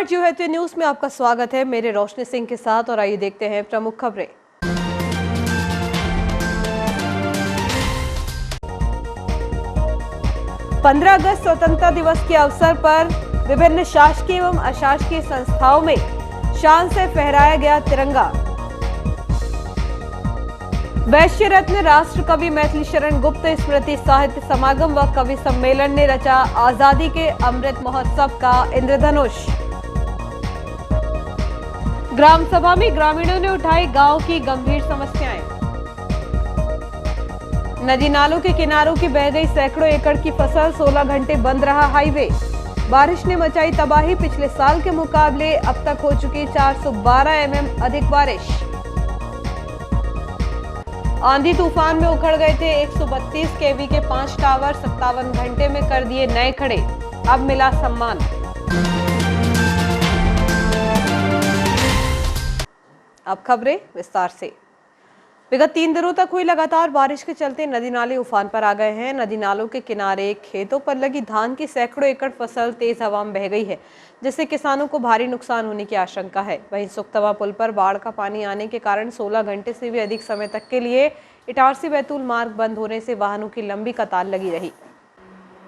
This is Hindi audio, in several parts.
स्मार्ट यूएचए न्यूज में आपका स्वागत है। मेरे रोशनी सिंह के साथ और आइए देखते हैं प्रमुख खबरें। पंद्रह अगस्त स्वतंत्रता दिवस के अवसर पर विभिन्न शासकीय एवं अशासकीय संस्थाओं में शान से फहराया गया तिरंगा। वैश्य रत्न राष्ट्र कवि मैथिली शरण गुप्त स्मृति साहित्य समागम व कवि सम्मेलन ने रचा आजादी के अमृत महोत्सव का इंद्रधनुष। ग्राम सभा में ग्रामीणों ने उठाई गांव की गंभीर समस्याएं। नदी नालों के किनारों की बह गई सैकड़ों एकड़ की फसल, 16 घंटे बंद रहा हाईवे। बारिश ने मचाई तबाही, पिछले साल के मुकाबले अब तक हो चुकी 412 mm अधिक बारिश। आंधी तूफान में उखड़ गए थे 132 kV के 5 टावर, 57 घंटे में कर दिए नए खड़े, अब मिला सम्मान। अब खबरें विस्तार से। विगत 3 दिनों तक हुई लगातार बारिश के चलते नदी नाले उफान पर आ गए हैं। नदी नालों के किनारे खेतों पर लगी धान की सैकड़ों एकड़ फसल तेज हवा में बह गई है, जिससे किसानों को भारी नुकसान होने की आशंका है। वहीं सुखतवा पुल पर बाढ़ का पानी आने के कारण 16 घंटे से भी अधिक समय तक के लिए इटारसी बैतूल मार्ग बंद होने से वाहनों की लंबी कतार लगी रही।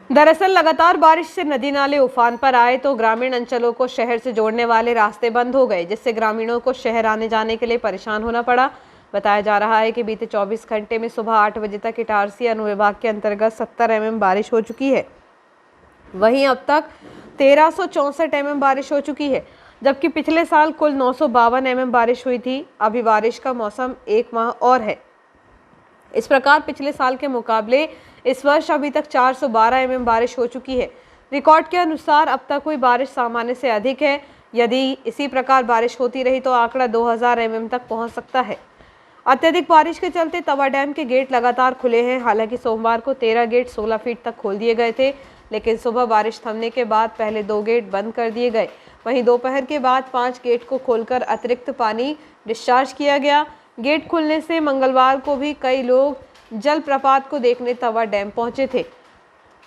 दरअसल लगातार बारिश से नदी नाले उफान पर आए तो ग्रामीण अंचलों को शहर से जोड़ने वाले रास्ते बंद हो गए, जिससे ग्रामीणों को शहर आने जाने के लिए परेशान होना पड़ा। बताया जा रहा है कि बीते 24 घंटे में सुबह 8 बजे तक इटारसी अनुविभाग के अंतर्गत 70 mm बारिश हो चुकी है। वहीं अब तक 1364 mm बारिश हो चुकी है, जबकि पिछले साल कुल 952 mm बारिश हुई थी। अभी बारिश का मौसम 1 माह और है। इस प्रकार पिछले साल के मुकाबले इस वर्ष अभी तक 412 mm बारिश हो चुकी है। रिकॉर्ड के अनुसार अब तक हुई बारिश सामान्य से अधिक है। यदि इसी प्रकार बारिश होती रही तो आंकड़ा 2000 mm तक पहुंच सकता है। अत्यधिक बारिश के चलते तवा डैम के गेट लगातार खुले हैं। हालांकि सोमवार को 13 गेट 16 फीट तक खोल दिए गए थे, लेकिन सुबह बारिश थमने के बाद पहले 2 गेट बंद कर दिए गए। वहीं दोपहर के बाद 5 गेट को खोलकर अतिरिक्त पानी डिस्चार्ज किया गया। गेट खुलने से मंगलवार को भी कई लोग जलप्रपात को देखने तवा डैम पहुंचे थे।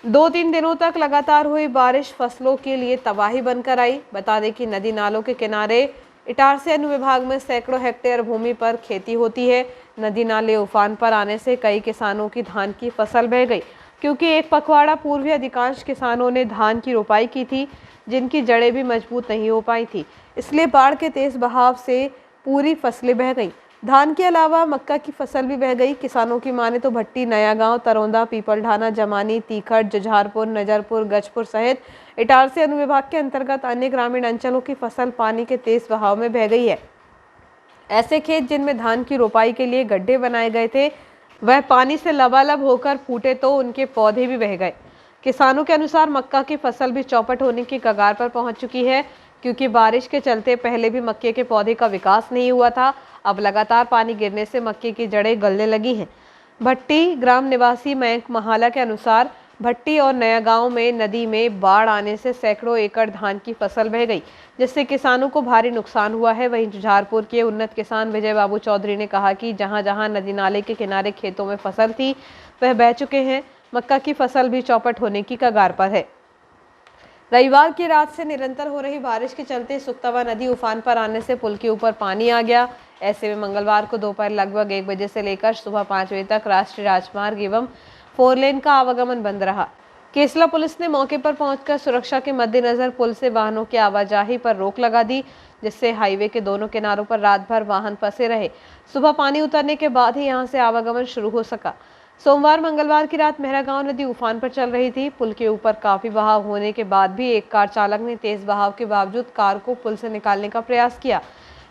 2-3 दिनों तक लगातार हुई बारिश फसलों के लिए तबाही बनकर आई। बता दें कि नदी नालों के किनारे इटारसी अनुविभाग में सैकड़ों हेक्टेयर भूमि पर खेती होती है। नदी नाले उफान पर आने से कई किसानों की धान की फसल बह गई, क्योंकि एक पखवाड़ा पूर्व ही अधिकांश किसानों ने धान की रोपाई की थी, जिनकी जड़ें भी मजबूत नहीं हो पाई थी। इसलिए बाढ़ के तेज बहाव से पूरी फसलें बह गई। धान के अलावा मक्का की फसल भी बह गई। किसानों की माने तो भट्टी, नया गांव, तरौंदा, पीपलढाना, जमानी, तीखट, जुझारपुर, नजरपुर, गजपुर सहित इटारसी अनुविभाग के अंतर्गत अन्य ग्रामीण अंचलों की फसल पानी के तेज बहाव में बह गई है। ऐसे खेत जिनमें धान की रोपाई के लिए गड्ढे बनाए गए थे, वह पानी से लबालब होकर फूटे तो उनके पौधे भी बह गए। किसानों के अनुसार मक्का की फसल भी चौपट होने की कगार पर पहुंच चुकी है, क्योंकि बारिश के चलते पहले भी मक्के के पौधे का विकास नहीं हुआ था। अब लगातार पानी गिरने से मक्के की जड़ें गलने लगी हैं। भट्टी ग्राम निवासी मयंक महाला के अनुसार भट्टी और नया गांव में नदी में बाढ़ आने से सैकड़ों एकड़ धान की फसल बह गई, जिससे किसानों को भारी नुकसान हुआ है। वहीं जुझारपुर के उन्नत किसान विजय बाबू चौधरी ने कहा कि जहां जहां नदी नाले के किनारे खेतों में फसल थी वह बह चुके हैं। मक्का की फसल भी चौपट होने की कगार पर है। रविवार की रात से निरंतर हो रही बारिश के चलते सुखतवा नदी उफान पर आने से पुल के ऊपर पानी आ गया। ऐसे में मंगलवार को दोपहर लगभग 1 बजे से लेकर सुबह 5 बजे तक राष्ट्रीय राजमार्ग एवं 4 लेन का आवागमन बंद रहा। केसला पुलिस ने मौके पर पहुंचकर सुरक्षा के मद्देनजर पुल से वाहनों की आवाजाही पर रोक लगा दी, जिससे हाईवे के दोनों किनारों पर रात भर वाहन फंसे रहे। सुबह पानी उतरने के बाद ही यहां से आवागमन शुरू हो सका। सोमवार मंगलवार की रात मेहरा गांव नदी उफान पर चल रही थी। पुल के ऊपर काफी बहाव होने के बाद भी एक कार चालक ने तेज बहाव के बावजूद कार को पुल से निकालने का प्रयास किया,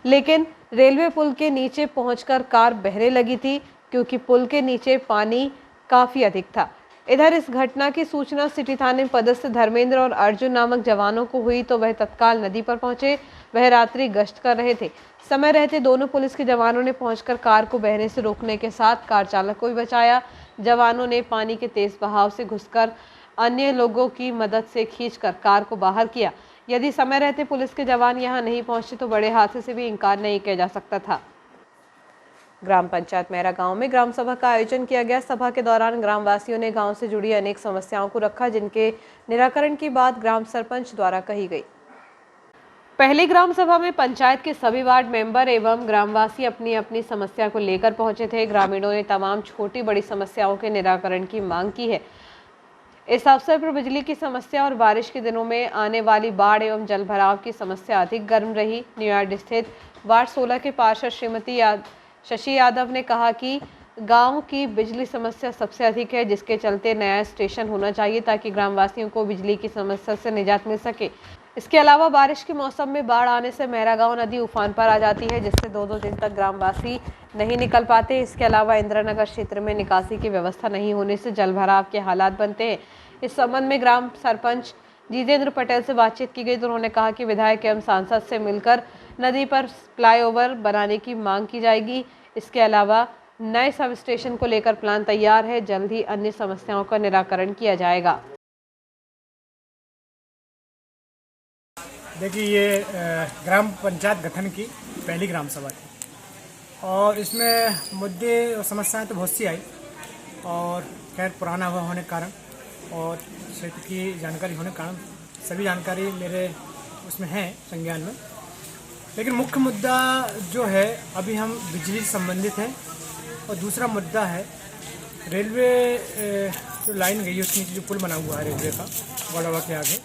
लेकिन रेलवे पुल के नीचे पहुंचकर कार बहने लगी थी, क्योंकि पुल के नीचे पानी काफी अधिक था। इधर इस घटना की सूचना सिटी थाने पदस्थ धर्मेंद्र और अर्जुन नामक जवानों को हुई तो वह तत्काल नदी पर पहुंचे। वह रात्रि गश्त कर रहे थे। समय रहते दोनों पुलिस के जवानों ने पहुंचकर कार को बहने से रोकने के साथ कार चालक को भी बचाया। जवानों ने पानी के तेज बहाव से घुसकर अन्य लोगों की मदद से खींचकर कार को बाहर किया। यदि समय रहते पुलिस के जवान यहां नहीं पहुंचे तो बड़े हादसे से भी इंकार नहीं किया जा सकता था। ग्राम पंचायत मेहरा गांव में ग्राम सभा का आयोजन किया गया। सभा के दौरान ग्रामवासियों ने गांव से जुड़ी अनेक समस्याओं को रखा, जिनके निराकरण की बात ग्राम सरपंच द्वारा कही गई। पहली ग्राम सभा में पंचायत के सभी वार्ड मेंबर एवं ग्रामवासी अपनी अपनी समस्या को लेकर पहुंचे थे। ग्रामीणों ने तमाम छोटी बड़ी समस्याओं के निराकरण की मांग की है। इस अवसर पर बिजली की समस्या और बारिश के दिनों में आने वाली बाढ़ एवं जलभराव की समस्या अधिक गर्म रही। न्यूयार्ड स्थित वार्ड 16 के पार्षद श्रीमती शशि यादव ने कहा कि गांव की बिजली समस्या सबसे अधिक है, जिसके चलते नया स्टेशन होना चाहिए ताकि ग्रामवासियों को बिजली की समस्या से निजात मिल सके। इसके अलावा बारिश के मौसम में बाढ़ आने से मैरागांव नदी उफान पर आ जाती है, जिससे 2-2 दिन तक ग्रामवासी नहीं निकल पाते। इसके अलावा इंदिरानगर क्षेत्र में निकासी की व्यवस्था नहीं होने से जलभराव के हालात बनते हैं। इस संबंध में ग्राम सरपंच जितेंद्र पटेल से बातचीत की गई तो उन्होंने कहा कि विधायक एवं सांसद से मिलकर नदी पर फ्लाईओवर बनाने की मांग की जाएगी। इसके अलावा नए सब स्टेशन को लेकर प्लान तैयार है, जल्द ही अन्य समस्याओं का निराकरण किया जाएगा। देखिए, ये ग्राम पंचायत गठन की पहली ग्राम सभा थी और इसमें मुद्दे और समस्याएं तो बहुत सी आई और खैर पुराना हुआ होने के कारण और क्षेत्र की जानकारी होने के कारण सभी जानकारी मेरे उसमें है संज्ञान में। लेकिन मुख्य मुद्दा जो है अभी हम बिजली से संबंधित है और दूसरा मुद्दा है रेलवे जो लाइन गई है उसके नीचे जो पुल बना हुआ है रेलवे का बड़ावा के आगे,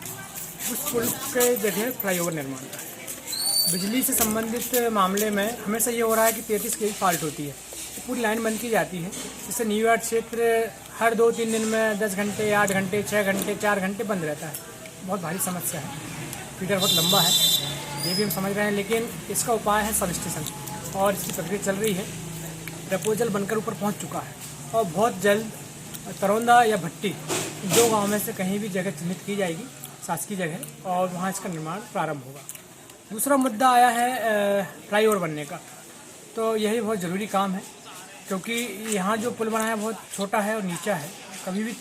उस पुल के जगह फ्लाईओवर निर्माण का है। बिजली से संबंधित मामले में हमेशा ये हो रहा है कि 33 की फॉल्ट होती है, तो पूरी लाइन बंद की जाती है, जिससे न्यूयार्ड क्षेत्र हर 2-3 दिन में 10 घंटे, 8 घंटे, 6 घंटे, 4 घंटे बंद रहता है। बहुत भारी समस्या है, फीडर बहुत लंबा है, ये भी हम समझ रहे हैं। लेकिन इसका उपाय है सब स्टेशन और इसकी प्रक्रिया चल रही है। प्रपोजल बनकर ऊपर पहुँच चुका है और बहुत जल्द तरौंदा या भट्टी 2 गाँव में से कहीं भी जगह चिन्हित की जाएगी, शासकीय जगह, और वहाँ इसका निर्माण प्रारंभ होगा। दूसरा मुद्दा आया है फ्लाईओवर बनने का, तो यही बहुत ज़रूरी काम है क्योंकि यहाँ जो पुल बना है बहुत छोटा है और नीचा है, कभी भी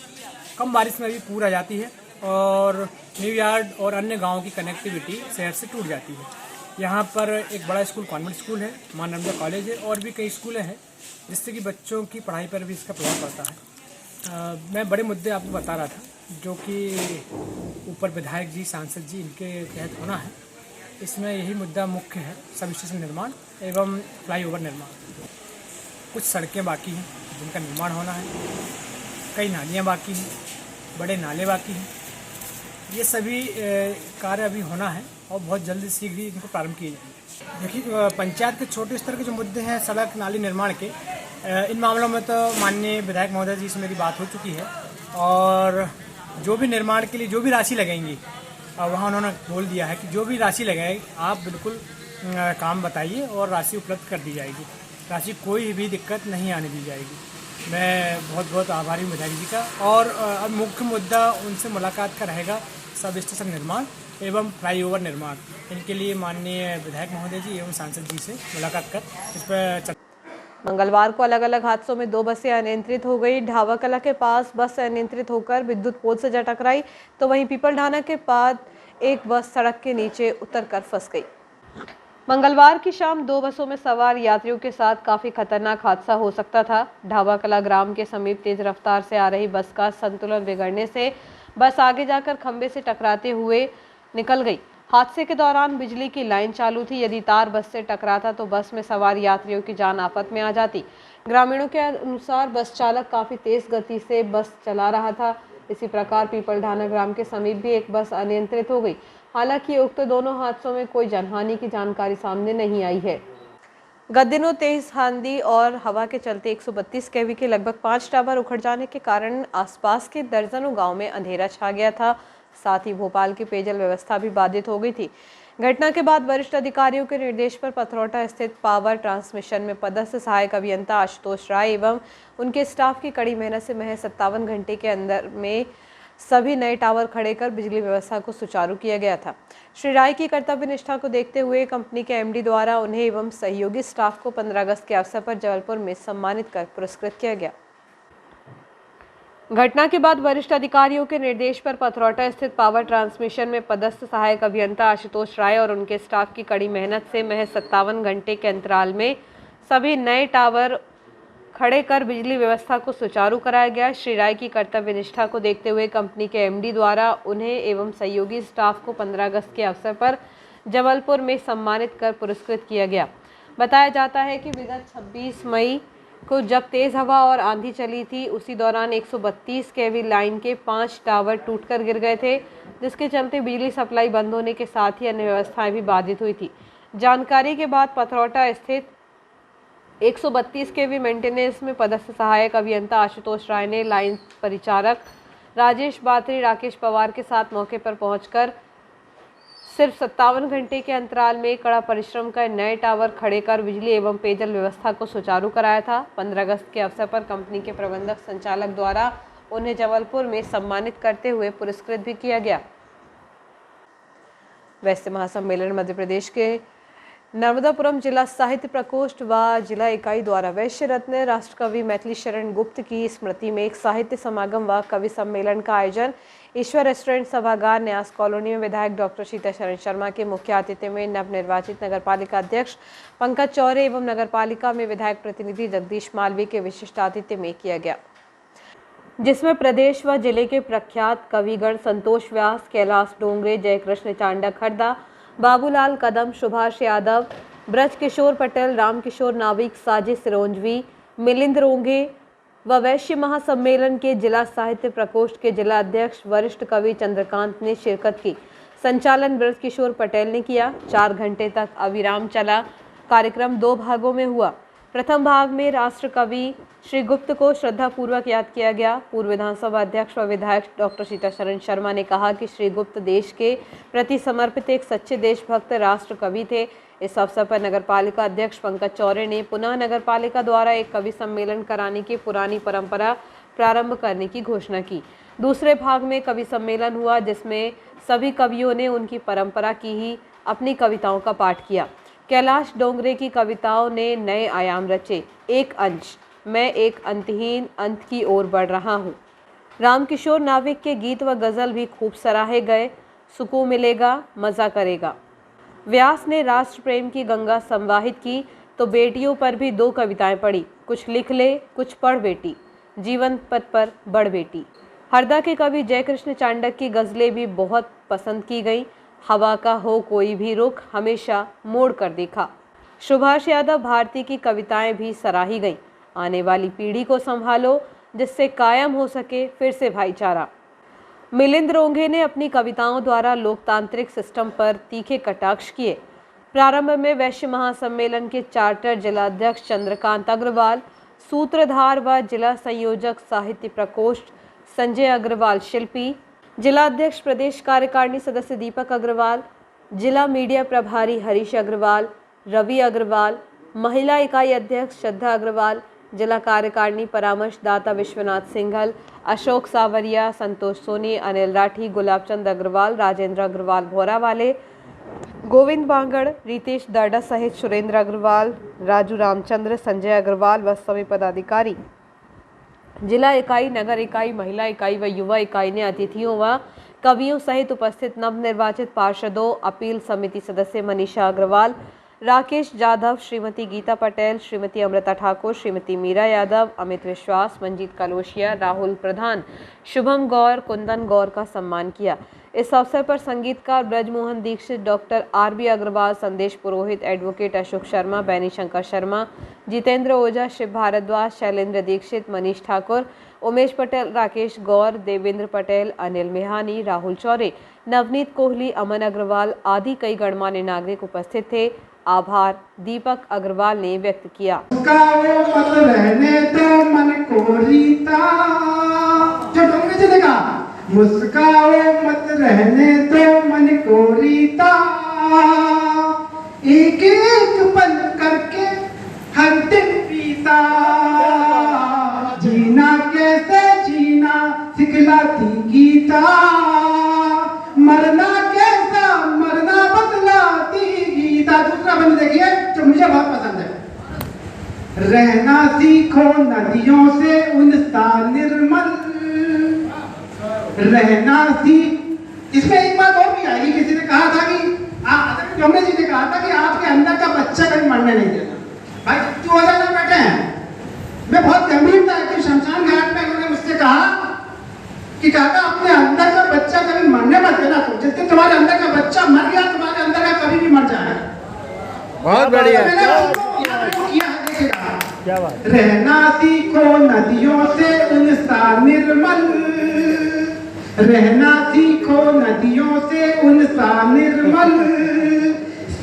कम बारिश में भी पूर आ जाती है और न्यूयार्ड और अन्य गाँव की कनेक्टिविटी शहर से टूट जाती है। यहाँ पर एक बड़ा स्कूल कॉन्वेंट स्कूल है, मां नर्मदा कॉलेज है और भी कई स्कूलें हैं, जिससे कि बच्चों की पढ़ाई पर भी इसका प्रभाव पड़ता है। मैं बड़े मुद्दे आपको बता रहा था जो कि ऊपर विधायक जी, सांसद जी, इनके तहत होना है। इसमें यही मुद्दा मुख्य है, सब स्टेशन निर्माण एवं फ्लाईओवर निर्माण। कुछ सड़कें बाकी हैं जिनका निर्माण होना है, कई नालियाँ बाकी हैं, बड़े नाले बाकी हैं। ये सभी कार्य अभी होना है और बहुत जल्द शीघ्र ही इनको प्रारंभ किए जाएंगे। देखिए, पंचायत के छोटे स्तर के जो मुद्दे हैं सड़क नाली निर्माण के, इन मामलों में तो माननीय विधायक महोदय जी से मेरी बात हो चुकी है और जो भी निर्माण के लिए जो भी राशि लगेंगी वहाँ उन्होंने बोल दिया है कि जो भी राशि लगाएगी आप बिल्कुल काम बताइए और राशि उपलब्ध कर दी जाएगी। राशि कोई भी दिक्कत नहीं आने दी जाएगी। मैं बहुत बहुत आभारी हूँ विधायक जी का। और अब मुख्य मुद्दा उनसे मुलाकात का रहेगा सब स्टेशन निर्माण एवं फ्लाईओवर निर्माण। इनके लिए माननीय विधायक महोदय जी एवं सांसद जी से मुलाकात कर इस पर मंगलवार को अलग अलग हादसों में 2 बसें अनियंत्रित हो गई। ढावा कला के पास बस अनियंत्रित होकर विद्युत पोल से जा टकराई, तो वहीं पीपलढाना के पास एक बस सड़क के नीचे उतरकर फंस गई। मंगलवार की शाम 2 बसों में सवार यात्रियों के साथ काफी खतरनाक हादसा हो सकता था। ढावा कला ग्राम के समीप तेज रफ्तार से आ रही बस का संतुलन बिगड़ने से बस आगे जाकर खंबे से टकराते हुए निकल गई। हादसे के दौरान बिजली की लाइन चालू थी, यदि तार बस से टकराता तो बस में सवार यात्रियों की जान आफत में आ जाती। ग्रामीणों के अनुसार बस चालक काफी तेज गति से बस चला रहा था। इसी प्रकार पीपलढाना ग्राम के समीप भी एक बस अनियंत्रित हो गई। हालांकि उक्त दोनों हादसों में कोई जनहानि की जानकारी सामने नहीं आई है। गत दिनों तेज आंधी और हवा के चलते 132 केवी के लगभग 5 टावर उखड़ जाने के कारण आसपास के दर्जनों गांव में अंधेरा छा गया था। साथ ही भोपाल की पेयजल व्यवस्था भी बाधित हो गई थी। घटना के बाद वरिष्ठ अधिकारियों के निर्देश पर पथरौटा स्थित पावर ट्रांसमिशन में पदस्थ सहायक अभियंता आशुतोष राय एवं उनके स्टाफ की कड़ी मेहनत से महज 57 घंटे के अंदर में सभी नए टावर खड़े कर बिजली व्यवस्था को सुचारू किया गया था। श्री राय की कर्तव्य निष्ठा को देखते हुए कंपनी के एमडी द्वारा उन्हें एवं सहयोगी स्टाफ को 15 अगस्त के अवसर पर जबलपुर में सम्मानित कर पुरस्कृत किया गया। घटना के बाद वरिष्ठ अधिकारियों के निर्देश पर पथरौटा स्थित पावर ट्रांसमिशन में पदस्थ सहायक अभियंता आशुतोष राय और उनके स्टाफ की कड़ी मेहनत से महज 57 घंटे के अंतराल में सभी नए टावर खड़े कर बिजली व्यवस्था को सुचारू कराया गया। श्री राय की कर्तव्य निष्ठा को देखते हुए कंपनी के एमडी द्वारा उन्हें एवं सहयोगी स्टाफ को 15 अगस्त के अवसर पर जबलपुर में सम्मानित कर पुरस्कृत किया गया। बताया जाता है कि विगत 26 मई को जब तेज हवा और आंधी चली थी, उसी दौरान 132 केवी लाइन के 5 टावर टूटकर गिर गए थे, जिसके चलते बिजली सप्लाई बंद होने के साथ ही अन्य व्यवस्थाएं भी बाधित हुई थी। जानकारी के बाद पथरौटा स्थित 132 केवी मेंटेनेंस में पदस्थ सहायक अभियंता आशुतोष राय ने लाइन परिचारक राजेश बात्री, राकेश पवार के साथ मौके पर पहुंचकर सिर्फ 57 घंटे के अंतराल में कड़ा परिश्रम कर नए टावर खड़े कर बिजली एवं पेयजल व्यवस्था को सुचारू कराया था। 15 अगस्त के अवसर पर कंपनी के प्रबंधक संचालक द्वारा उन्हें जबलपुर में सम्मानित करते हुए पुरस्कृत भी किया गया। वैश्य महासम्मेलन मध्य प्रदेश के नर्मदापुरम जिला साहित्य प्रकोष्ठ व जिला इकाई द्वारा वैश्य रत्न राष्ट्र कवि मैथिली शरण गुप्त की स्मृति में एक साहित्य समागम व कवि सम्मेलन का आयोजन ईश्वर रेस्टोरेंट सभागार न्यास कॉलोनी में विधायक डॉक्टर सीताशरण शर्मा के मुख्य आतिथ्य में नवनिर्वाचित नगरपालिका अध्यक्ष पंकज चौरे एवं नगरपालिका में विधायक प्रतिनिधि जगदीश मालवीय के विशिष्ट आतिथ्य में किया गया, जिसमें प्रदेश व जिले के प्रख्यात कविगण संतोष व्यास, कैलाश डोंगरे, जयकृष्ण चांडक हरदा, बाबूलाल कदम, सुभाष यादव, ब्रज किशोर पटेल, रामकिशोर नाविक, साजिद सिरोंजवी, मिलिंद रोंगे व वैश्य महासम्मेलन के जिला साहित्य प्रकोष्ठ के जिला अध्यक्ष वरिष्ठ कवि चंद्रकांत ने शिरकत की। संचालन ब्रज किशोर पटेल ने किया। 4 घंटे तक अविराम चला कार्यक्रम 2 भागों में हुआ। प्रथम भाग में राष्ट्र कवि श्री गुप्त को श्रद्धापूर्वक याद किया गया। पूर्व विधानसभा अध्यक्ष व विधायक डॉक्टर सीताशरण शर्मा ने कहा कि श्री गुप्त देश के प्रति समर्पित एक सच्चे देशभक्त राष्ट्र कवि थे। इस अवसर पर नगरपालिका अध्यक्ष पंकज चौरे ने पुनः नगरपालिका द्वारा एक कवि सम्मेलन कराने की पुरानी परंपरा प्रारंभ करने की घोषणा की। दूसरे भाग में कवि सम्मेलन हुआ, जिसमें सभी कवियों ने उनकी परंपरा की ही अपनी कविताओं का पाठ किया। कैलाश डोंगरे की कविताओं ने नए आयाम रचे। एक अंश, मैं एक अंतहीन अंत की ओर बढ़ रहा हूँ। रामकिशोर नाविक के गीत व गज़ल भी खूब सराहे गए। सुकून मिलेगा, मज़ा करेगा। व्यास ने राष्ट्र प्रेम की गंगा संवाहित की तो बेटियों पर भी 2 कविताएं पढ़ी। कुछ लिख ले, कुछ पढ़ बेटी, जीवन पथ पर बढ़ बेटी। हरदा के कवि जयकृष्ण चांडक की गज़लें भी बहुत पसंद की गईं। हवा का हो कोई भी रुख, हमेशा मोड़ कर देखा। सुभाष यादव भारती की कविताएं भी सराही गईं। आने वाली पीढ़ी को संभालो, जिससे कायम हो सके फिर से भाईचारा। मिलिंद रोंगे ने अपनी कविताओं द्वारा लोकतांत्रिक सिस्टम पर तीखे कटाक्ष किए। प्रारंभ में वैश्य महासम्मेलन के चार्टर जिलाध्यक्ष चंद्रकांत अग्रवाल, सूत्रधार व जिला संयोजक साहित्य प्रकोष्ठ संजय अग्रवाल शिल्पी, जिलाध्यक्ष प्रदेश कार्यकारिणी सदस्य दीपक अग्रवाल, जिला मीडिया प्रभारी हरीश अग्रवाल, रवि अग्रवाल, महिला इकाई अध्यक्ष श्रद्धा अग्रवाल, जिला कार्यकारिणी परामर्शदाता विश्वनाथ सिंघल, अशोक सावरिया, संतोष सोनी, अनिल राठी, गुलाबचंद अग्रवाल, राजेंद्र अग्रवाल भोरा वाले, गोविंद बांगड़, रितेश दाडा सहित सुरेंद्र अग्रवाल, राजू रामचंद्र, संजय अग्रवाल व सभी पदाधिकारी, जिला इकाई, नगर इकाई, महिला इकाई व युवा इकाई ने अतिथियों व कवियों सहित उपस्थित नवनिर्वाचित पार्षदों, अपील समिति सदस्य मनीषा अग्रवाल, राकेश जाधव, श्रीमती गीता पटेल, श्रीमती अमृता ठाकुर, श्रीमती मीरा यादव, अमित विश्वास, मंजीत कलोशिया, राहुल प्रधान, शुभम गौर, कुंदन गौर का सम्मान किया। इस अवसर पर संगीतकार ब्रजमोहन दीक्षित, डॉक्टर आर.बी. अग्रवाल, संदेश पुरोहित, एडवोकेट अशोक शर्मा, बैनी शंकर शर्मा, जितेंद्र ओझा, शिव भारद्वाज, शैलेंद्र दीक्षित, मनीष ठाकुर, उमेश पटेल, राकेश गौर, देवेंद्र पटेल, अनिल मेहानी, राहुल चौरे, नवनीत कोहली, अमन अग्रवाल आदि कई गणमान्य नागरिक उपस्थित थे। आभार दीपक अग्रवाल ने व्यक्त किया। रहने तो मन को रीता, जो डोंगरे जी ने कहा, मुस्काओ मत रहने तो मन को रीता, एक एक पल करके हर दिन बीता, जीना कैसे जीना सिखलाती गीता, मरना कैसा मरना बतलाती गीता। दूसरा बंद देखिए जो मुझे बहुत पसंद है, रहना सीखो नदियों से उनसा निर्मल, रहना सीख। इसमें एक बात और भी आई, किसी ने कहा था कि डोंगरे जी ने कहा था कि आपके अंदर का बच्चा कभी मरने नहीं देना। भाई क्यों हो जाना बैठे हैं, मैं बहुत गंभीरता है कि शमशान घाट में उन्होंने मुझसे कहा कि काका अपने अंदर का बच्चा कभी मरने मत देना। जिस दिन तुम्हारे अंदर का बच्चा मर गया, तुम्हारे अंदर का कभी भी मर जाए। बहुत बढ़िया। तो मैंने उनको यहाँ पे किया है, देखिएगा। क्या बात। रहना सीखो नदियों से उनसा निर्मल, रहना सीखो नदियों से उनसा निर्मल,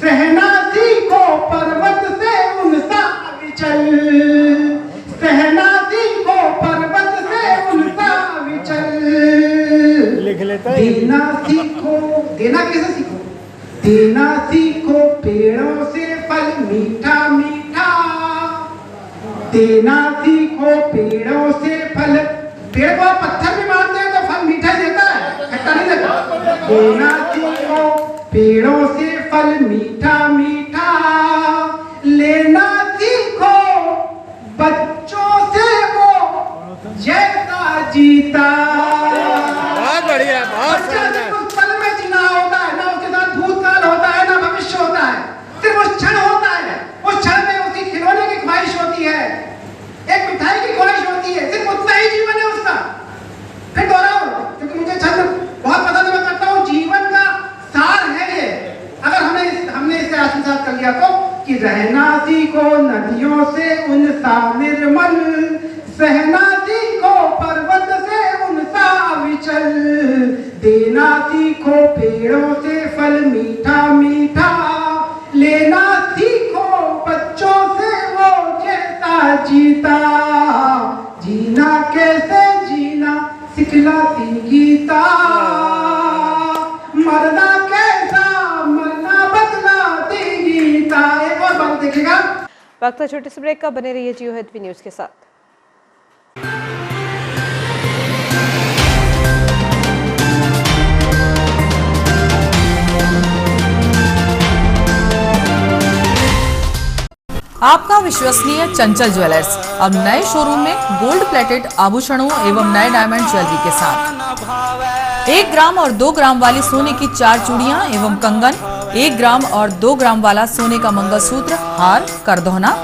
सहना सीखो पर्वत से उनसा अविचल, सहना सीखो पर्वत से उनसा अविचल। लिख लेता है। देना सीखो, देना कैसे सीखो? देना सीखो पेड़ों से फल मीठा मीठा, देना सीखो पेड़ों से फल, पेड़ को आप पत्थर भी मारते हैं तो फल मीठा ही देता है, खट्टा नहीं देता। देना सीखो पेड़ों से फल मीठा मीठा, लेना सीखो बच्चों से वो जैसा जीता। बहुत बढ़िया, बहुत बच्चा शानदार। सिर्फ उस पल में जीना होता है, ना उसके साथ भूतकाल होता है ना भविष्य होता है, सिर्फ उस क्षण होता है। उस क्षण में उसकी खिलौने की ख्वाहिश होती है, एक मिठाई की ख्वाहिश होती है, सिर्फ उतना ही जीवन है उसका। फिर दोहराऊं क्योंकि मुझे छंद बहुत पसंद है, मैं करता हूँ, जीवन का सार है ये। अगर हमने इसे आत्मसात कर लिया तो कि रहना सीखो नदियों से उनसा निर्मल, सहना सीखो पर्वत से उनसा अविचल, देना सीखो पेड़ों से फल मीठा मीठा, लेना सीखो बच्चों से वो जैसा जीता। जीना कैसे जीना सिखलाती गीता, मरना कैसा मरना बतलाती गीता। एक और बात देखिएगा। वक्त है छोटे से ब्रेक का, बने रहिए जियो हिट न्यूज के साथ। आपका विश्वसनीय चंचल ज्वेलर्स अब नए शोरूम में गोल्ड प्लेटेड आभूषणों एवं नए डायमंड ज्वेलरी के साथ 1 ग्राम और 2 ग्राम वाली सोने की 4 चूड़ियां एवं कंगन, 1 ग्राम और 2 ग्राम वाला सोने का मंगलसूत्र, हार, करदौना,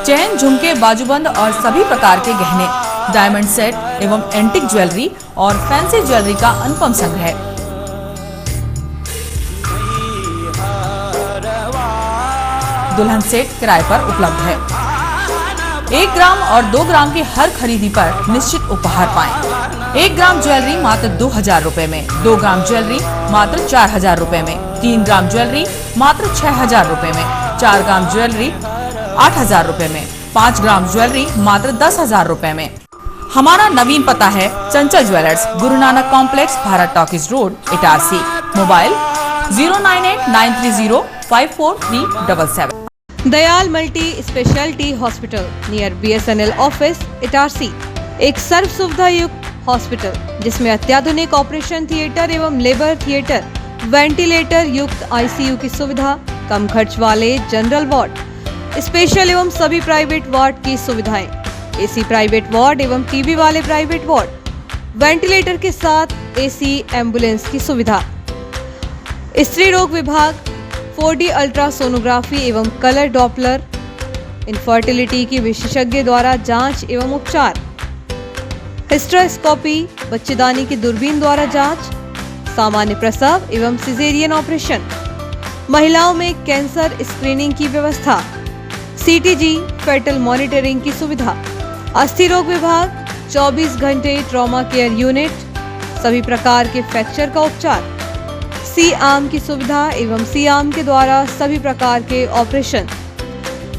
चैन, झुमके, बाजूबंद और सभी प्रकार के गहने, डायमंड सेट एवं एंटिक ज्वेलरी और फैंसी ज्वेलरी का अनुपम संग्रह। दुल्हन सेट किराए पर उपलब्ध है। 1 ग्राम और 2 ग्राम की हर खरीदी पर निश्चित उपहार पाएं। 1 ग्राम ज्वेलरी मात्र 2000 रुपए में, 2 ग्राम ज्वेलरी मात्र 4000 रुपए में, 3 ग्राम ज्वेलरी मात्र 6000 रुपए में, 4 ग्राम ज्वेलरी 8000 रुपए में, 5 ग्राम ज्वेलरी मात्र 10000 रुपए में। हमारा नवीन पता है चंचल jewellers, Guru Nanak complex, Bharat talkies road, Itarsi. Mobile 09893054377। Dayal multi speciality hospital near BSNL office, Itarsi, एक सर्व सुविधा युक्त हॉस्पिटल जिसमें अत्याधुनिक ऑपरेशन थिएटर एवं लेबर थिएटर, वेंटिलेटर युक्त ICU की सुविधा, कम खर्च वाले जनरल वार्ड, स्पेशल एवं सभी प्राइवेट वार्ड की सुविधाएं, AC प्राइवेट वार्ड एवं TB वाले प्राइवेट वार्ड, वेंटिलेटर के साथ AC एम्बुलेंस की सुविधा, स्त्री रोग विभाग, 4D अल्ट्रासोनोग्राफी एवं कलर डॉपलर, इनफर्टिलिटी की विशेषज्ञ द्वारा जांच एवं उपचार, हिस्टेरोस्कोपी, बच्चेदानी की दूरबीन द्वारा जांच, सामान्य प्रसव एवं सिजेरियन ऑपरेशन, महिलाओं में कैंसर स्क्रीनिंग की व्यवस्था, CTG फेटल मॉनिटरिंग की सुविधा, अस्थि रोग विभाग, 24 घंटे ट्रॉमा केयर यूनिट, सभी प्रकार के फ्रैक्चर का उपचार, C-आर्म की सुविधा एवं C-आर्म के द्वारा सभी प्रकार के ऑपरेशन,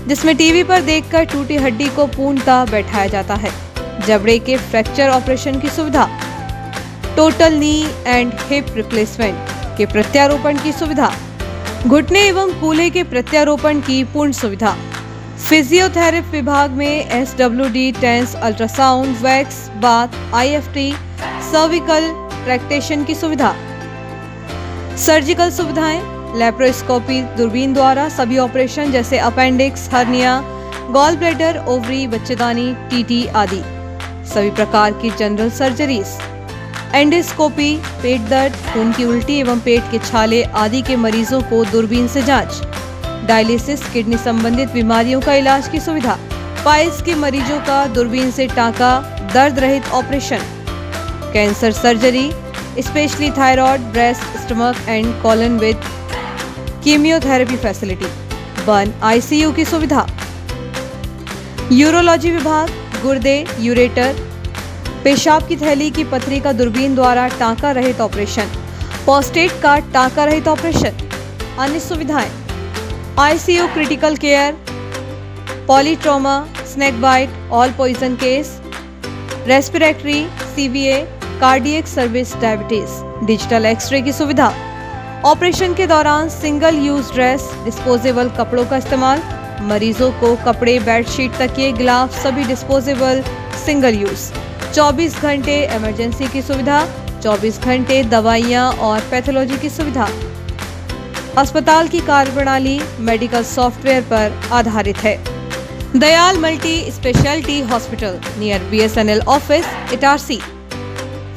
जिसमें टीवी पर देखकर टूटी हड्डी को पूर्णतः बैठाया जाता है, जबड़े के फ्रैक्चर ऑपरेशन की सुविधा, total knee and hip replacement के प्रत्यारोपण की सुविधा, घुटने एवं कूल्हे के प्रत्यारोपण की पूर्ण सुविधा, फिजियोथेरेपी विभाग में SWD, TENS, ultrasound, wax, bath, IFT, cervical traction की सुविधा, सर्जिकल सुविधाएं, लैप्रोस्कोपी दूरबीन द्वारा सभी ऑपरेशन जैसे appendix, hernia, gall bladder, ovary, बच्चेदानी, TT आदि, सभी प्रकार की जनरल सर्जरीज, एंडोस्कोपी, पेट दर्द, खून की उल्टी एवं पेट के छाले आदि के मरीजों को दूरबीन से जांच, डायलिसिस, किडनी संबंधित बीमारियों का इलाज की सुविधा, पाइल्स के मरीजों का दूरबीन से टांका, दर्द रहित operation, cancer surgery, specially thyroid, breast, stomach and colon with chemotherapy facility, 1 ICU की सुविधा, यूरोलॉजी विभाग, गुर्दे, यूरेटर, पेशाब की थैली की पथरी का दूरबीन द्वारा टांका रहित ऑपरेशन, प्रोस्टेट का टांका रहित ऑपरेशन, अन्य सुविधाएं ICU critical care, polytrauma, snake bite, all poison case, respiratory, CVA, cardiac service, diabetes, digital x-ray की सुविधा, ऑपरेशन के दौरान सिंगल यूज ड्रेस, डिस्पोजेबल कपड़ों का इस्तेमाल, मरीजों को कपड़े, बेडशीट, तकिए, ग्लाव सभी डिस्पोजेबल सिंगल यूज, 24 घंटे इमरजेंसी की सुविधा, 24 घंटे दवाइयाँ और पैथोलॉजी की सुविधा। अस्पताल की कार्यप्रणाली मेडिकल सॉफ्टवेयर पर आधारित है। Dayal multi speciality hospital near BSNL office, Itarsi.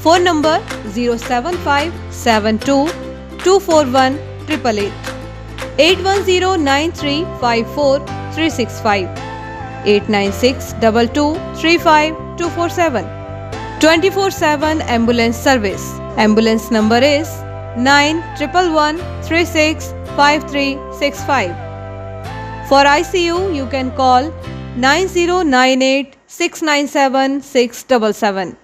Phone number 07572241888, 8109354365, 8962235247, 24/7 ambulance service. Ambulance number is 9111365365. For ICU, you can call 9098697677.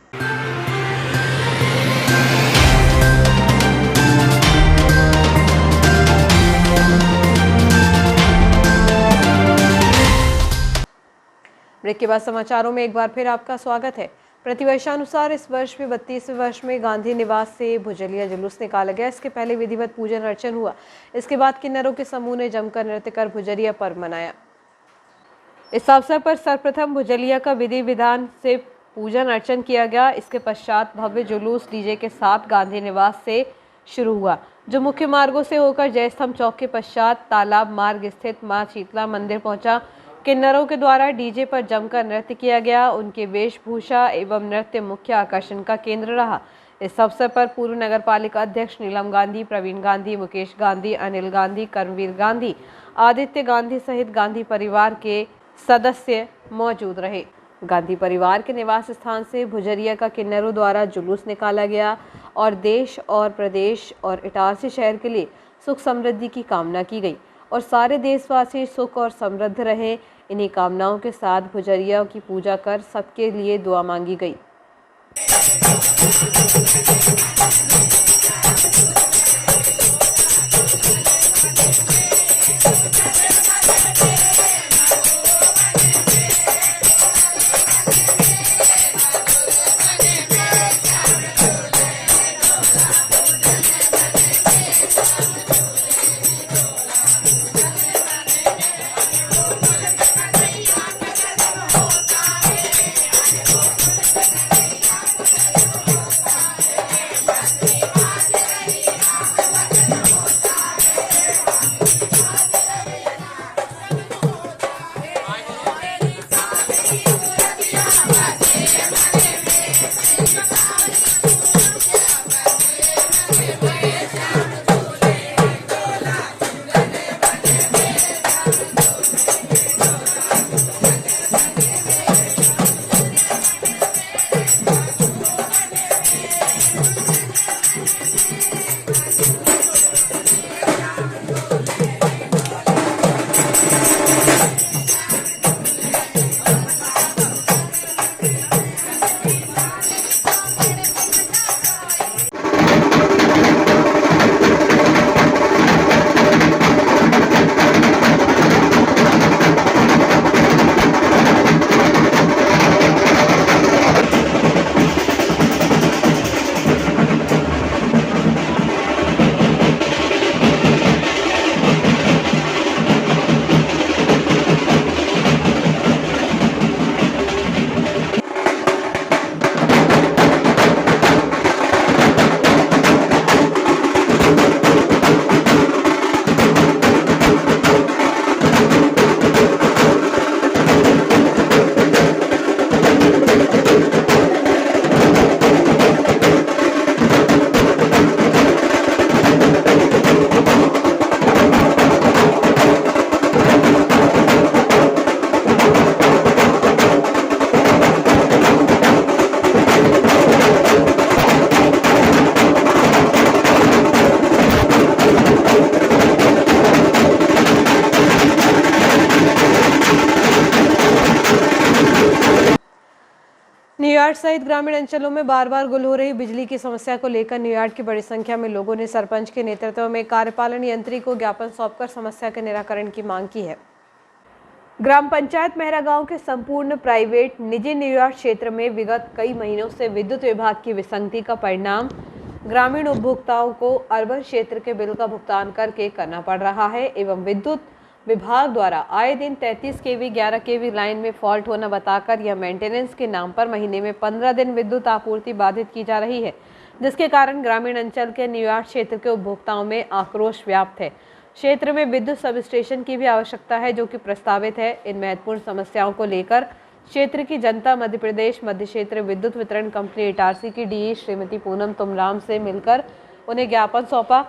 Break के बाद समाचारों में एक बार फिर आपका स्वागत है। प्रतिवर्षानुसार इस वर्ष भी 32वें वर्ष में गांधी निवास से भुजलिया जुलूस निकाला गया। इसके पहले विधिवत पूजन अर्चन हुआ। इसके बाद किन्नरों के समूह ने जमकर नृत्य कर भुजलिया पर्व मनाया। इस अवसर पर सर्वप्रथम भुजलिया का विधि विधान से पूजन अर्चन किया गया। इसके पश्चात भव्य जुलूस डीजे के साथ गांधी निवास से शुरू हुआ, जो मुख्य मार्गों से होकर जयस्तंभ चौक के पश्चात तालाब मार्ग स्थित मां शीतला मंदिर पहुंचा। किन्नरों के द्वारा डीजे पर जमकर नृत्य किया गया। उनके वेशभूषा एवं नृत्य मुख्य आकर्षण का केंद्र रहा। इस अवसर पर पूर्व नगरपालिका अध्यक्ष नीलम गांधी, प्रवीण गांधी, मुकेश गांधी, अनिल गांधी, कर्मवीर गांधी, आदित्य गांधी सहित गांधी परिवार के सदस्य मौजूद रहे। गांधी परिवार के निवास स्थान से भुजरिया का किन्नरों द्वारा जुलूस निकाला गया और देश और प्रदेश और इटारसी शहर के लिए सुख समृद्धि की कामना की गई और सारे देशवासी सुख और समृद्ध रहें। इन्हीं कामनाओं के साथ भुजरिया की पूजा कर सबके लिए दुआ मांगी गई। न्यूयॉर्क सहित ग्रामीण अंचलों में बार बार गुल हो रही बिजली की समस्या को लेकर न्यूयॉर्क की बड़ी संख्या में लोगों ने सरपंच के नेतृत्व में कार्यपालन यंत्री को ज्ञापन सौंपकर समस्या के निराकरण की मांग की है। ग्राम पंचायत मेहरा गांव के संपूर्ण प्राइवेट निजी न्यूयॉर्क क्षेत्र में विगत कई महीनों से विद्युत विभाग की विसंगति का परिणाम ग्रामीण उपभोक्ताओं को अर्बन क्षेत्र के बिल का भुगतान करके करना पड़ रहा है एवं विद्युत विभाग द्वारा आए दिन 33 केवी 11 केवी लाइन में फॉल्ट होना बताकर यह मेंटेनेंस के नाम पर महीने में 15 दिन विद्युत आपूर्ति बाधित की जा रही है, जिसके कारण ग्रामीण अंचल के न्यूयॉर्क क्षेत्र के उपभोक्ताओं में आक्रोश व्याप्त है। क्षेत्र में विद्युत सब स्टेशन की भी आवश्यकता है जो कि प्रस्तावित है। इन महत्वपूर्ण समस्याओं को लेकर क्षेत्र की जनता मध्य प्रदेश मध्य क्षेत्र विद्युत वितरण कंपनी इटारसी की डीई श्रीमती पूनम तुमराम से मिलकर उन्हें ज्ञापन सौंपा,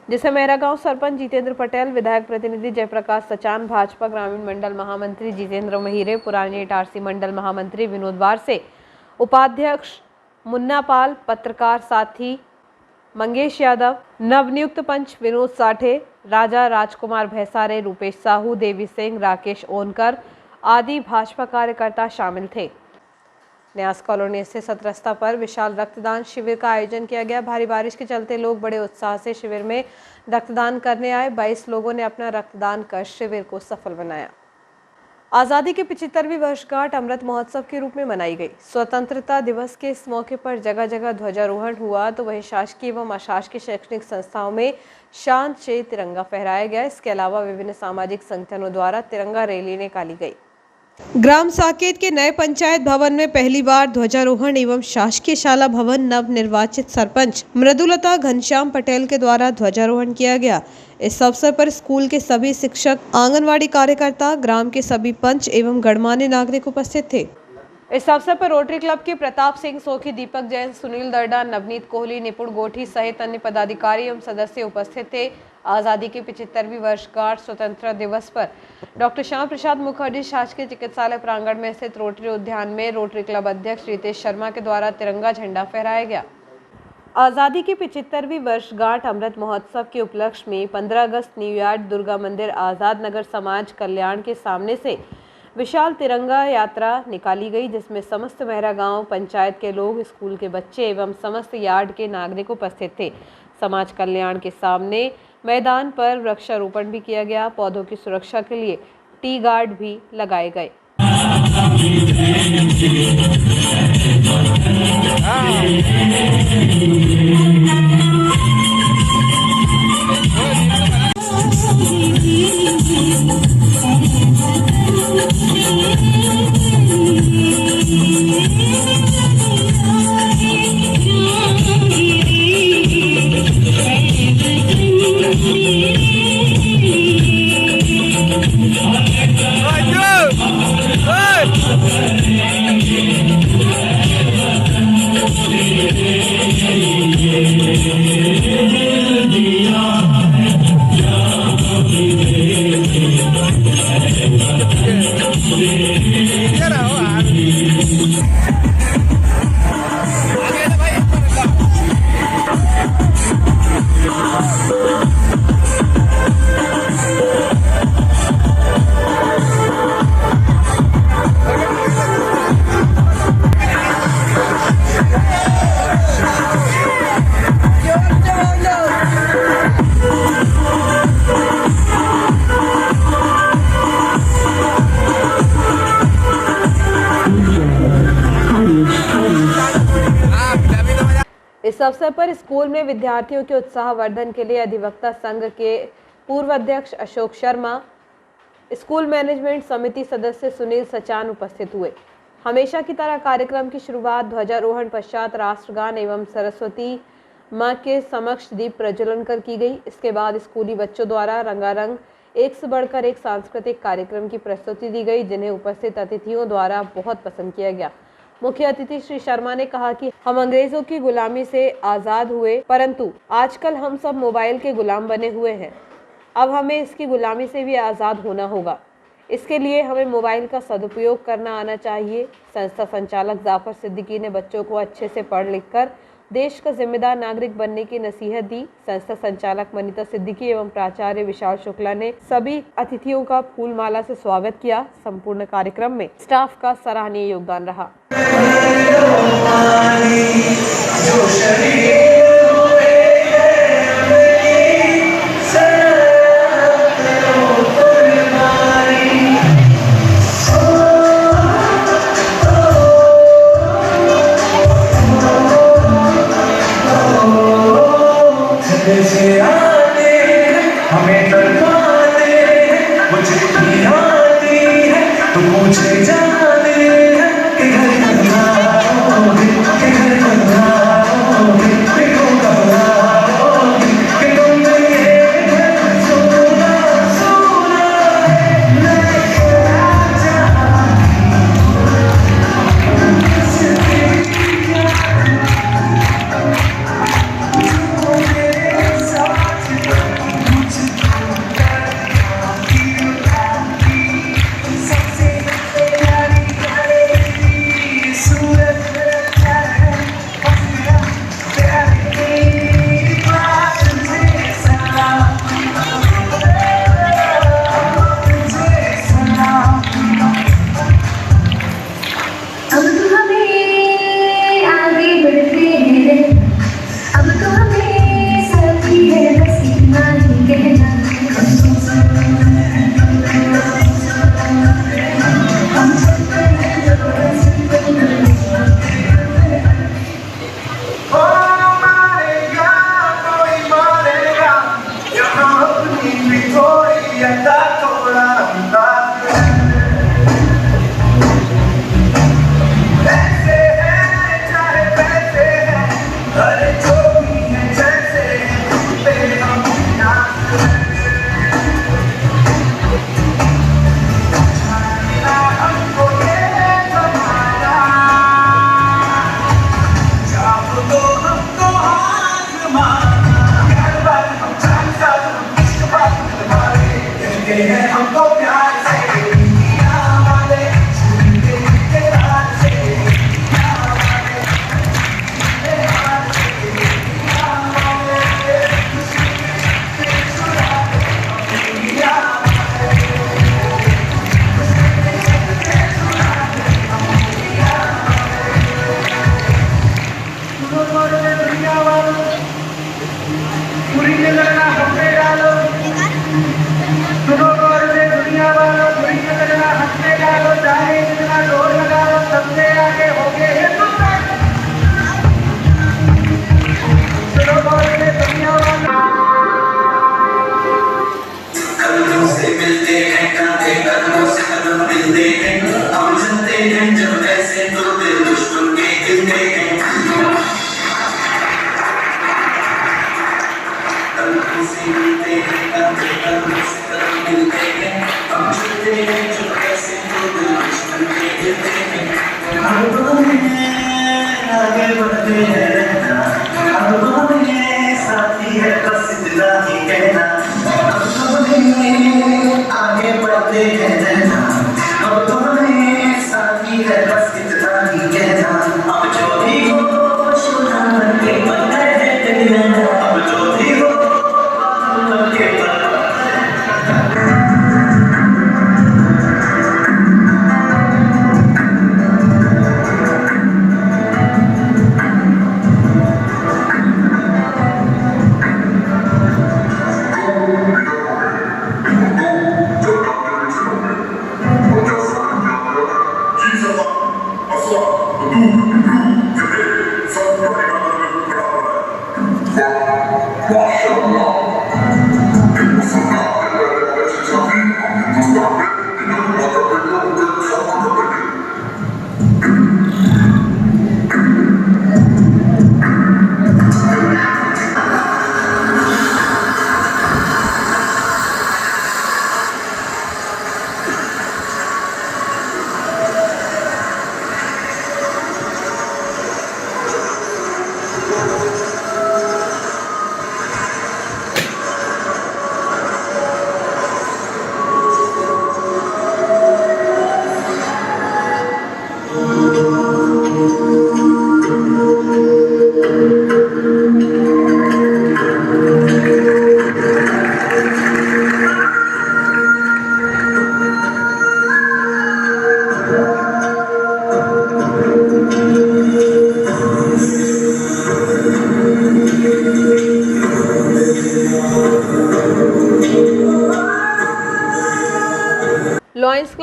जिसे मेहरा गांव सरपंच जितेंद्र पटेल, विधायक प्रतिनिधि जयप्रकाश सचान, भाजपा ग्रामीण मंडल महामंत्री जितेंद्र महिरे, पुराने इटारसी मंडल महामंत्री विनोद वारसे, उपाध्यक्ष मुन्ना पाल, पत्रकार साथी मंगेश यादव, नवनियुक्त पंच विनोद साठे, राजा राजकुमार भैसारे, रूपेश साहू, देवी सिंह, राकेश ओनकर आदि भाजपा कार्यकर्ता शामिल थे। न्यास कॉलोनी से 17 पर विशाल रक्तदान शिविर का आयोजन किया गया। भारी बारिश के चलते लोग बड़े उत्साह से शिविर में रक्तदान करने आए। 22 लोगों ने अपना रक्तदान कर शिविर को सफल बनाया। आज़ादी की 75वीं वर्षगांठ अमृत महोत्सव के रूप में मनाई गई। स्वतंत्रता दिवस के इस मौके पर जगह जगह ध्वजारोहण हुआ तो वहीं शासकीय एवं अशासकीय शैक्षणिक संस्थाओं में शान से तिरंगा फहराया गया। इसके अलावा विभिन्न सामाजिक संगठनों द्वारा तिरंगा रैली निकाली गई। ग्राम साकेत के नए पंचायत भवन में पहली बार ध्वजारोहण एवं शासकीय शाला भवन नव निर्वाचित सरपंच मृदुलता घनश्याम पटेल के द्वारा ध्वजारोहण किया गया। इस अवसर पर स्कूल के सभी शिक्षक, आंगनवाड़ी कार्यकर्ता, ग्राम के सभी पंच एवं गणमान्य नागरिक उपस्थित थे। इस अवसर पर रोटरी क्लब के प्रताप सिंह सोखी, दीपक जैन, सुनील दर्डा, नवनीत कोहली, निपुण गोठी सहित अन्य पदाधिकारी एवं सदस्य उपस्थित थे। आज़ादी की 75वीं वर्षगांठ स्वतंत्रता दिवस पर डॉक्टर श्याम प्रसाद मुखर्जी शासकीय चिकित्सालय प्रांगण में स्थित रोटरी उद्यान में रोटरी क्लब अध्यक्ष रितेश शर्मा के द्वारा तिरंगा झंडा फहराया गया। आज़ादी की 75वीं वर्षगांठ अमृत महोत्सव के उपलक्ष्य में 15 अगस्त न्यूयॉर्क दुर्गा मंदिर आज़ाद नगर समाज कल्याण के सामने से विशाल तिरंगा यात्रा निकाली गई, जिसमें समस्त मेहरा गांव पंचायत के लोग, स्कूल के बच्चे एवं समस्त यार्ड के नागरिक उपस्थित थे। समाज कल्याण के सामने मैदान पर वृक्षारोपण भी किया गया। पौधों की सुरक्षा के लिए टी गार्ड भी लगाए गए। इस अवसर पर स्कूल में विद्यार्थियों के उत्साहवर्धन के लिए अधिवक्ता संघ के पूर्व अध्यक्ष अशोक शर्मा, स्कूल मैनेजमेंट समिति सदस्य सुनील सचान उपस्थित हुए। हमेशा की तरह कार्यक्रम की शुरुआत ध्वजारोहण पश्चात राष्ट्रगान एवं सरस्वती मां के समक्ष दीप प्रज्वलन कर की गई। इसके बाद स्कूली बच्चों द्वारा रंगारंग एक से बढ़कर एक सांस्कृतिक कार्यक्रम की प्रस्तुति दी गई, जिन्हें उपस्थित अतिथियों द्वारा बहुत पसंद किया गया। मुख्य अतिथि श्री शर्मा ने कहा कि हम अंग्रेजों की गुलामी से आज़ाद हुए, परंतु आजकल हम सब मोबाइल के गुलाम बने हुए हैं। अब हमें इसकी गुलामी से भी आज़ाद होना होगा। इसके लिए हमें मोबाइल का सदुपयोग करना आना चाहिए। संस्था संचालक जाफर सिद्दीकी ने बच्चों को अच्छे से पढ़ लिख कर देश का जिम्मेदार नागरिक बनने की नसीहत दी। संस्था संचालक मनीता सिद्दीकी एवं प्राचार्य विशाल शुक्ला ने सभी अतिथियों का फूलमाला से स्वागत किया। संपूर्ण कार्यक्रम में स्टाफ का सराहनीय योगदान रहा। हमें तड़पाने वो चिट्ठी आती है तो मुझे जाने कि घर कब आओगे, कि घर कब आओगे, कि तुम कब आओगे, कि तुमने ये घर सोना सोना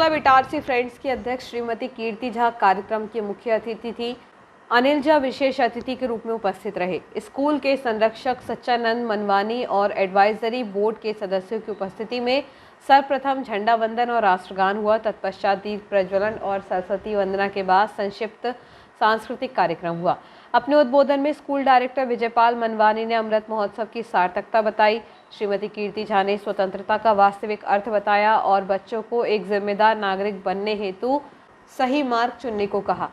क्लब इटारसी फ्रेंड्स की अध्यक्ष श्रीमती कीर्ति झा कार्यक्रम की मुख्य अतिथि थी। अनिल झा विशेष अतिथि के रूप में उपस्थित रहे। स्कूल के संरक्षक सच्चानंद मनवानी और एडवाइजरी बोर्ड के सदस्यों की उपस्थिति में सर्वप्रथम झंडा वंदन और राष्ट्रगान हुआ। तत्पश्चात दीप प्रज्वलन और सरस्वती वंदना के बाद संक्षिप्त सांस्कृतिक कार्यक्रम हुआ। अपने उद्बोधन में स्कूल डायरेक्टर विजयपाल मनवानी ने अमृत महोत्सव की सार्थकता बताई। श्रीमती कीर्ति झा ने स्वतंत्रता का वास्तविक अर्थ बताया और बच्चों को एक जिम्मेदार नागरिक बनने हेतु सही मार्ग चुनने को कहा।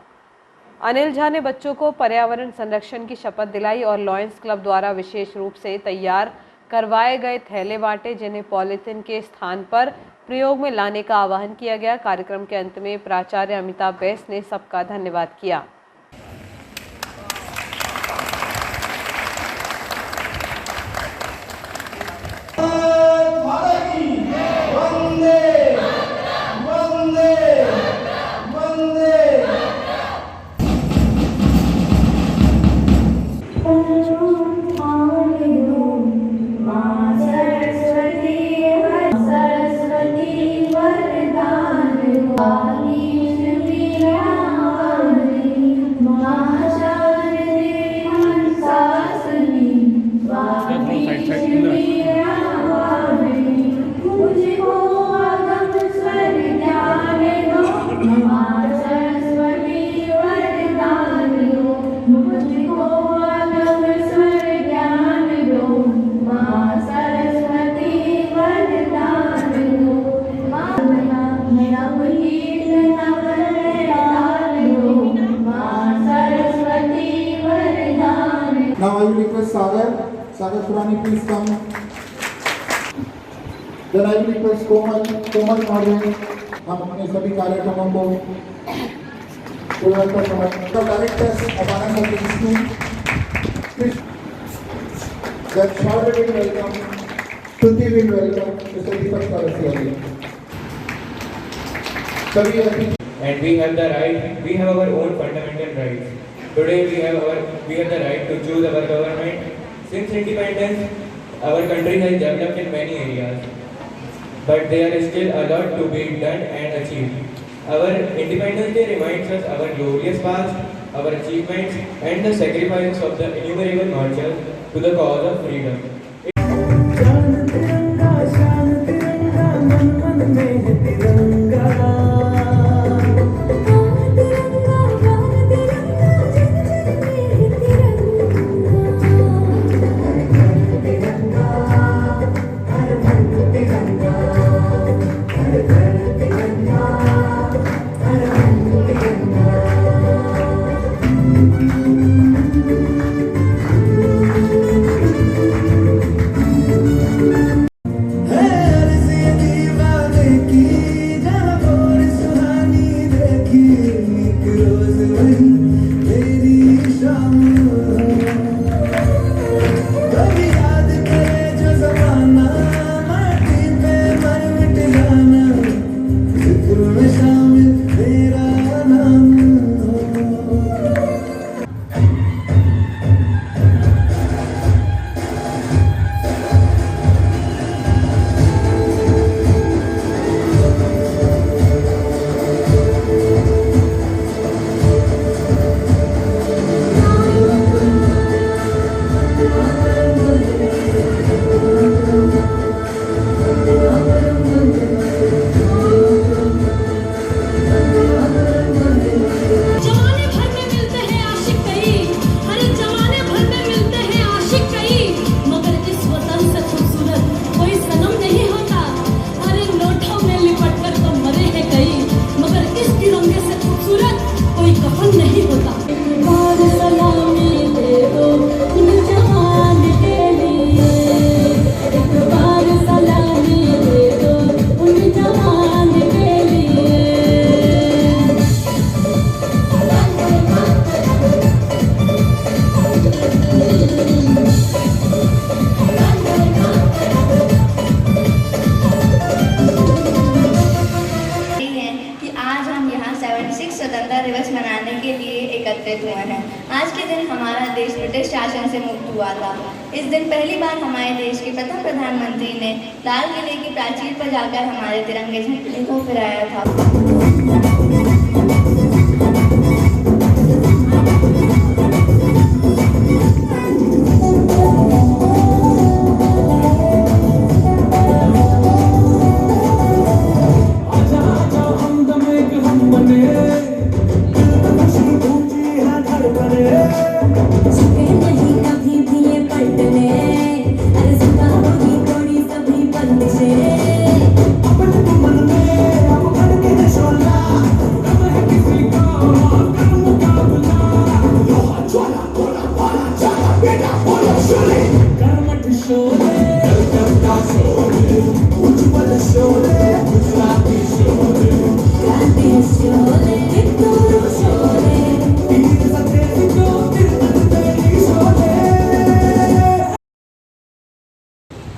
अनिल झा ने बच्चों को पर्यावरण संरक्षण की शपथ दिलाई और लॉयंस क्लब द्वारा विशेष रूप से तैयार करवाए गए थैले बांटे, जिन्हें पॉलीथिन के स्थान पर प्रयोग में लाने का आह्वान किया गया। कार्यक्रम के अंत में प्राचार्य अमिताभ बैस ने सबका धन्यवाद किया। Now I will request Sagar Purani, please come. Then I will request Komal Madhu. हम अपने सभी कार्यक्रमों को पूरा कर रहे हैं। The directors of Anand Public School, please. Then Sharda will welcome, Shruti will welcome, Mr. Deepak Saraswati. सभी अतिथि. And we have the right. We have our own fundamental rights. Today we have the right to choose our government. Since independence, our country has developed in many areas, but there is still a lot to be done and achieved. Our Independence Day reminds us our glorious past, our achievements, and the sacrifices of the innumerable martyrs to the cause of freedom. स्वतंत्रता दिवस मनाने के लिए एकत्रित हुए हैं। आज के दिन हमारा देश ब्रिटिश शासन से मुक्त हुआ था। इस दिन पहली बार हमारे देश के प्रथम प्रधानमंत्री ने लाल किले की प्राचीर पर जाकर हमारे तिरंगे झंडे को फहराया था।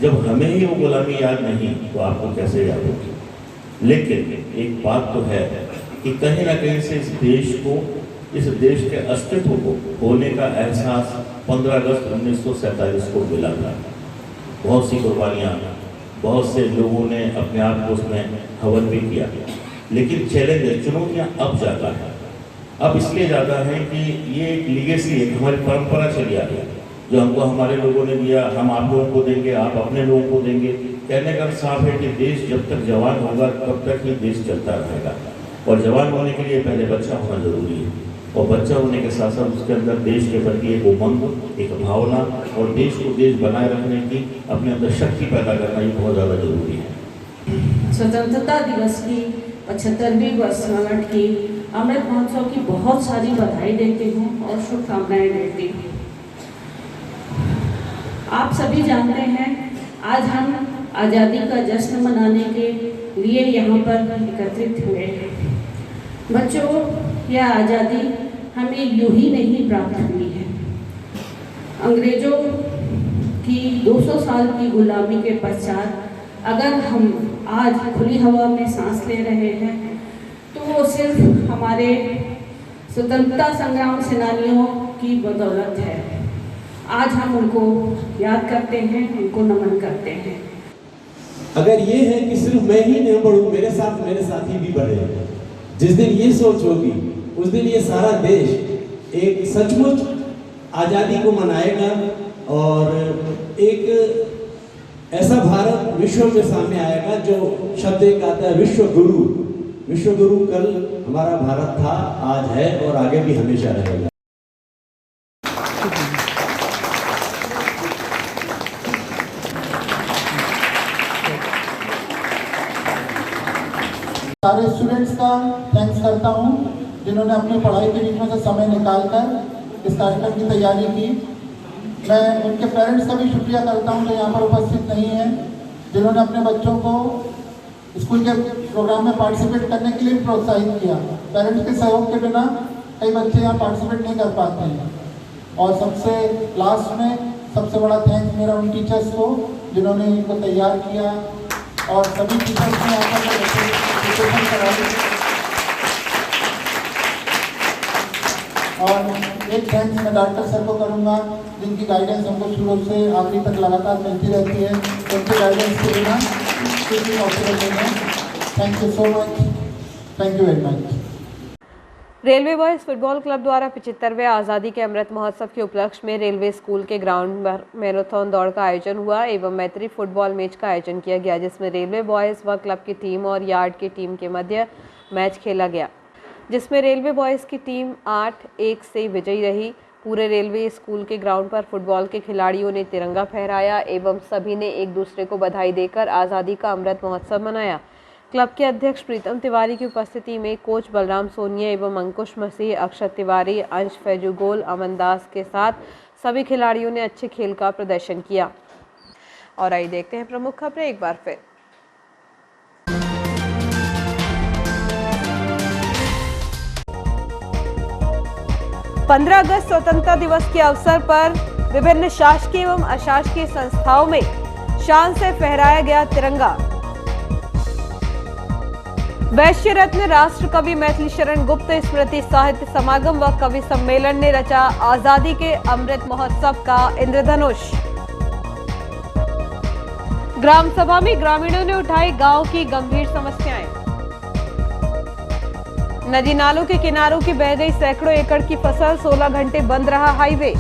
जब हमें ही वो गुलामी याद नहीं तो आपको कैसे याद होगी। लेकिन एक बात तो है कि कहीं ना कहीं से इस देश को, इस देश के अस्तित्व को होने का एहसास 15 अगस्त 1947 को मिला था। बहुत सी कुर्बानियाँ, बहुत से लोगों ने अपने आप को उसमें हवन भी किया, लेकिन चैलेंज, चुनौतियाँ अब ज़्यादा है। अब इसलिए ज़्यादा है कि ये एक लीगेसी है, हमारी परंपरा चली आ रही है, जो हमको हमारे लोगों ने दिया, हम आप लोगों को देंगे, आप अपने लोगों को देंगे। कहने का साफ है कि देश जब तक जवान होगा तब तक ही देश चलता रहेगा, और जवान होने के लिए पहले बच्चा होना जरूरी है, और बच्चा होने के साथ साथ उसके अंदर देश के प्रति एक उमंग, एक भावना, और देश को देश बनाए रखने की अपने अंदर शक्ति पैदा करना ये बहुत ज़्यादा जरूरी है। स्वतंत्रता दिवस की 75वीं वर्षगांठ की अमृत महोत्सव की बहुत सारी बधाई देती हूँ और शुभकामनाएं देती हूँ। आप सभी जानते हैं आज हम आज़ादी का जश्न मनाने के लिए यहाँ पर एकत्रित हुए हैं। बच्चों, यह आज़ादी हमें यूं ही नहीं प्राप्त हुई है। अंग्रेजों की 200 साल की गुलामी के पश्चात अगर हम आज खुली हवा में सांस ले रहे हैं तो वो सिर्फ हमारे स्वतंत्रता संग्राम सेनानियों की बदौलत है। आज हम उनको याद करते हैं, उनको नमन करते हैं। अगर ये है कि सिर्फ मैं ही नहीं बढ़ूं, मेरे साथ मेरे साथी भी बढ़े, जिस दिन ये सोच होगी उस दिन ये सारा देश एक सचमुच आज़ादी को मनाएगा और एक ऐसा भारत विश्व में सामने आएगा जो शब्द एक आता है विश्व गुरु। विश्व गुरु कल हमारा भारत था, आज है और आगे भी हमेशा रहेगा। सारे स्टूडेंट्स का थैंक्स करता हूँ जिन्होंने अपनी पढ़ाई के बीच में से समय निकालकर इस कार्यक्रम की तैयारी की। मैं उनके पेरेंट्स का भी शुक्रिया करता हूँ जो यहाँ पर उपस्थित नहीं हैं, जिन्होंने अपने बच्चों को स्कूल के प्रोग्राम में पार्टिसिपेट करने के लिए प्रोत्साहित किया। पेरेंट्स के सहयोग के बिना कई बच्चे यहाँ पार्टिसिपेट नहीं कर पाते हैं। और सबसे लास्ट में सबसे बड़ा थैंक्स मेरा उन टीचर्स को जिन्होंने इनको तैयार किया, और सभी टीचर्स ने यहाँ पर प्रिपरेशन कराई। और एक थैंक्स मैं डॉक्टर सर को करूँगा जिनकी गाइडेंस हमको शुरू से आखिरी तक लगातार मिलती रहती है। उनके गाइडेंस के बिना कुछ भी पॉसिबल नहीं है। Thank you so much, thank you very much. Railway boys football club द्वारा 75वें आज़ादी के अमृत महोत्सव के उपलक्ष्य में रेलवे स्कूल के ग्राउंड पर मैराथन दौड़ का आयोजन हुआ एवं मैत्री फुटबॉल मैच का आयोजन किया गया, जिसमें रेलवे बॉयज़ व क्लब की टीम और यार्ड की टीम के मध्य मैच खेला गया, जिसमें रेलवे बॉयज़ की टीम 8-1 से विजयी रही। पूरे रेलवे स्कूल के ग्राउंड पर फुटबॉल के खिलाड़ियों ने तिरंगा फहराया एवं सभी ने एक दूसरे को बधाई देकर आज़ादी का अमृत महोत्सव मनाया। क्लब के अध्यक्ष प्रीतम तिवारी की उपस्थिति में कोच बलराम सोनिया एवं अंकुश मसीह, अक्षत तिवारी, अंश फैजुगोल, अमन दास के साथ सभी खिलाड़ियों ने अच्छे खेल का प्रदर्शन किया। और आइए देखते हैं प्रमुख खबरें एक बार फिर। पंद्रह अगस्त स्वतंत्रता दिवस के अवसर पर विभिन्न शासकीय एवं अशासकीय संस्थाओं में शान से फहराया गया तिरंगा। वैश्य रत्न राष्ट्र कवि मैथिली शरण गुप्त स्मृति साहित्य समागम व कवि सम्मेलन ने रचा आजादी के अमृत महोत्सव का इंद्रधनुष। ग्राम सभा में ग्रामीणों ने उठाई गांव की गंभीर समस्याएं। नदी नालों के किनारों की बह गई सैकड़ों एकड़ की फसल, 16 घंटे बंद रहा हाईवे।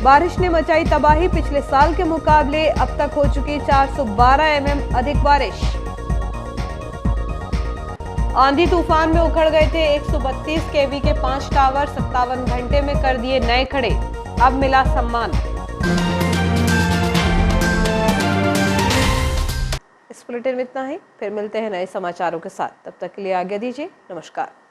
बारिश ने मचाई तबाही, पिछले साल के मुकाबले अब तक हो चुकी 412 mm अधिक बारिश। आंधी तूफान में उखड़ गए थे 132 kV के 5 टावर, 57 घंटे में कर दिए नए खड़े, अब मिला सम्मान। इस बुलेटिन में इतना ही, फिर मिलते हैं नए समाचारों के साथ। तब तक के लिए आज्ञा दीजिए, नमस्कार।